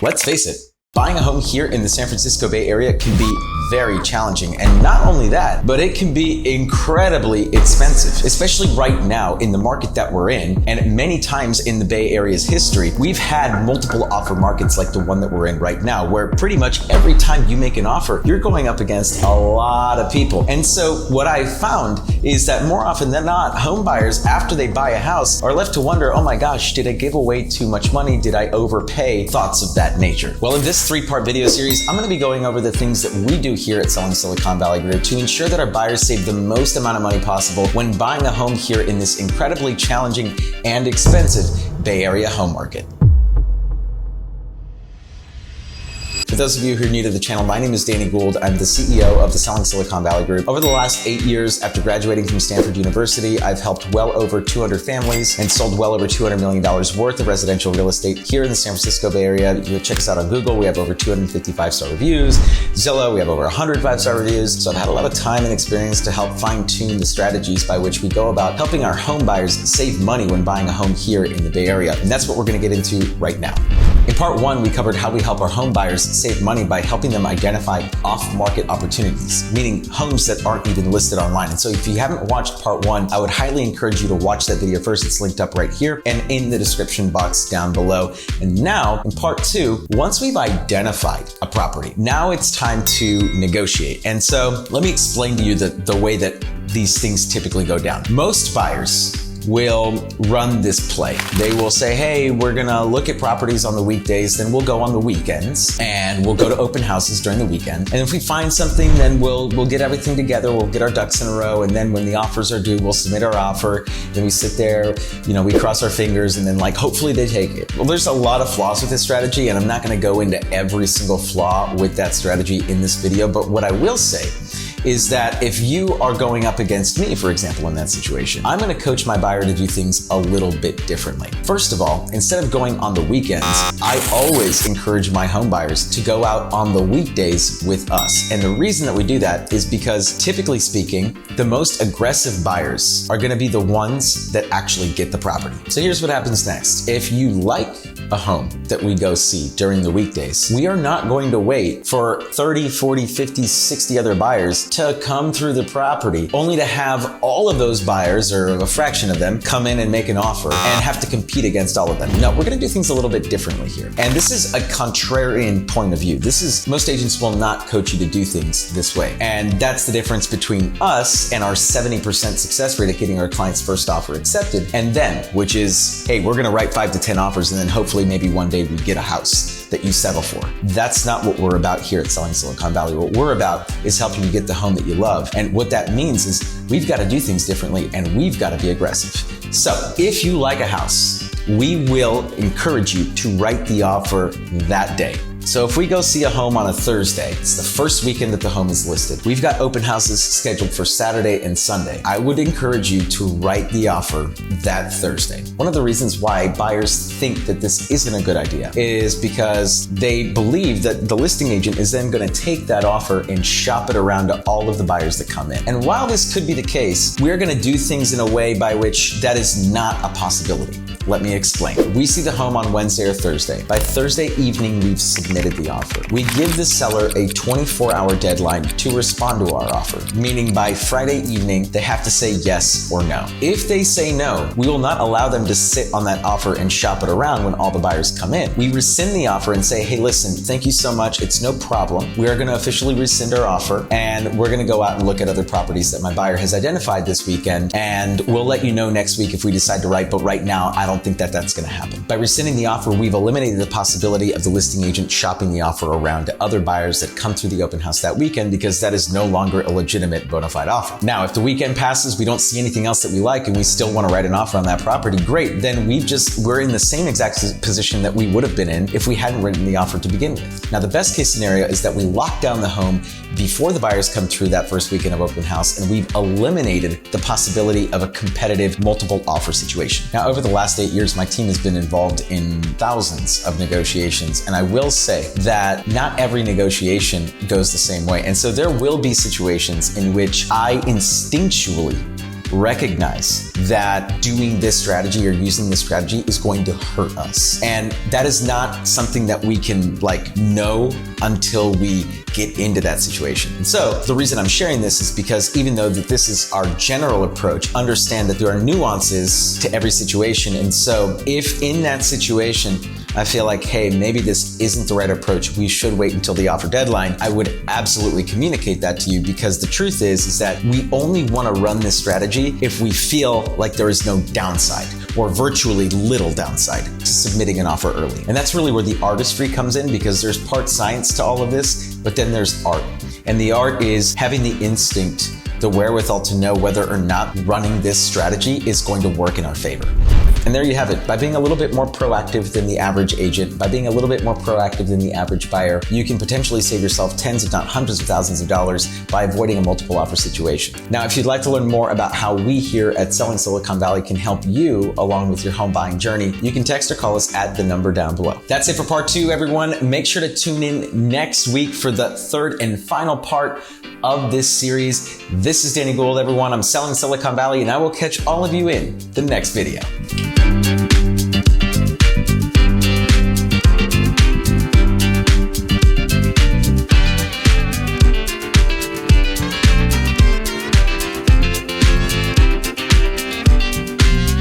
Let's face it, buying a home here in the San Francisco Bay Area can be very challenging. And not only that, but it can be incredibly expensive, especially right now in the market that we're in. And many times in the Bay Area's history, we've had multiple offer markets like the one that we're in right now, where pretty much every time you make an offer, you're going up against a lot of people. And so what I found is that more often than not, home buyers, after they buy a house, are left to wonder, oh my gosh, did I give away too much money? Did I overpay? Thoughts of that nature. Well, in this 3-part video series, I'm gonna be going over the things that we do here at Selling Silicon Valley Group to ensure that our buyers save the most amount of money possible when buying a home here in this incredibly challenging and expensive Bay Area home market. For those of you who are new to the channel, my name is Danny Gould. I'm the CEO of the Selling Silicon Valley Group. Over the last 8 years after graduating from Stanford University, I've helped well over 200 families and sold well over $200 million worth of residential real estate here in the San Francisco Bay Area. You can check us out on Google. We have over 250 5-star reviews. Zillow, we have over 100 5-star reviews. So I've had a lot of time and experience to help fine-tune the strategies by which we go about helping our home buyers save money when buying a home here in the Bay Area. And that's what we're going to get into right now. In part 1, we covered how we help our home buyers save money by helping them identify off-market opportunities, meaning homes that aren't even listed online. And so if you haven't watched part 1, I would highly encourage you to watch that video first. It's linked up right here and in the description box down below. And now in part 2, once we've identified a property, now it's time to negotiate. And so let me explain to you the way that these things typically go down. Most buyers will run this play. They will say, hey, we're gonna look at properties on the weekdays, then we'll go on the weekends and we'll go to open houses during the weekend. And if we find something, then we'll get everything together, we'll get our ducks in a row, and then when the offers are due, we'll submit our offer, then we sit there, we cross our fingers, and then hopefully they take it. Well, there's a lot of flaws with this strategy, and I'm not gonna go into every single flaw with that strategy in this video, but what I will say is that if you are going up against me, for example, in that situation, I'm gonna coach my buyer to do things a little bit differently. First of all, instead of going on the weekends, I always encourage my home buyers to go out on the weekdays with us. And the reason that we do that is because, typically speaking, the most aggressive buyers are gonna be the ones that actually get the property. So here's what happens next. If you like a home that we go see during the weekdays, we are not going to wait for 30, 40, 50, 60 other buyers to come through the property, only to have all of those buyers, or a fraction of them, come in and make an offer and have to compete against all of them. No, we're gonna do things a little bit differently here. And this is a contrarian point of view. Most agents will not coach you to do things this way. And that's the difference between us and our 70% success rate at getting our client's first offer accepted, and them, which is, hey, we're gonna write 5 to 10 offers and then hopefully maybe one day we get a house that you settle for. That's not what we're about here at Selling Silicon Valley. What we're about is helping you get the home that you love. And what that means is we've got to do things differently and we've got to be aggressive. So if you like a house, we will encourage you to write the offer that day. So if we go see a home on a Thursday, it's the first weekend that the home is listed. We've got open houses scheduled for Saturday and Sunday. I would encourage you to write the offer that Thursday. One of the reasons why buyers think that this isn't a good idea is because they believe that the listing agent is then going to take that offer and shop it around to all of the buyers that come in. And while this could be the case, we're going to do things in a way by which that is not a possibility. Let me explain. We see the home on Wednesday or Thursday. By Thursday evening, we've submitted the offer. We give the seller a 24-hour deadline to respond to our offer, meaning by Friday evening, they have to say yes or no. If they say no, we will not allow them to sit on that offer and shop it around when all the buyers come in. We rescind the offer and say, hey, listen, thank you so much. It's no problem. We are going to officially rescind our offer, and we're going to go out and look at other properties that my buyer has identified this weekend, and we'll let you know next week if we decide to write, but right now, I don't think that that's going to happen. By rescinding the offer, we've eliminated the possibility of the listing agent shopping the offer around to other buyers that come through the open house that weekend, because that is no longer a legitimate bona fide offer. Now, if the weekend passes, we don't see anything else that we like, and we still want to write an offer on that property, great. Then we're in the same exact position that we would have been in if we hadn't written the offer to begin with. Now, the best case scenario is that we lock down the home before the buyers come through that first weekend of open house, and we've eliminated the possibility of a competitive multiple offer situation. Now, over the last 8 years, my team has been involved in thousands of negotiations, and I will say that not every negotiation goes the same way. And so there will be situations in which I instinctually recognize that doing this strategy or using this strategy is going to hurt us. And that is not something that we can know until we get into that situation. And so the reason I'm sharing this is because even though that this is our general approach, understand that there are nuances to every situation. And so if in that situation, I feel like, hey, maybe this isn't the right approach, we should wait until the offer deadline, I would absolutely communicate that to you, because the truth is that we only want to run this strategy if we feel like there is no downside or virtually little downside to submitting an offer early. And that's really where the artistry comes in, because there's part science to all of this, but then there's art. And the art is having the instinct, the wherewithal to know whether or not running this strategy is going to work in our favor. And there you have it. By being a little bit more proactive than the average agent, by being a little bit more proactive than the average buyer, you can potentially save yourself tens if not hundreds of thousands of dollars by avoiding a multiple offer situation. Now, if you'd like to learn more about how we here at Selling Silicon Valley can help you along with your home buying journey, you can text or call us at the number down below. That's it for part 2, everyone. Make sure to tune in next week for the third and final part of this series. This is Danny Gould, everyone. I'm Selling Silicon Valley, and I will catch all of you in the next video.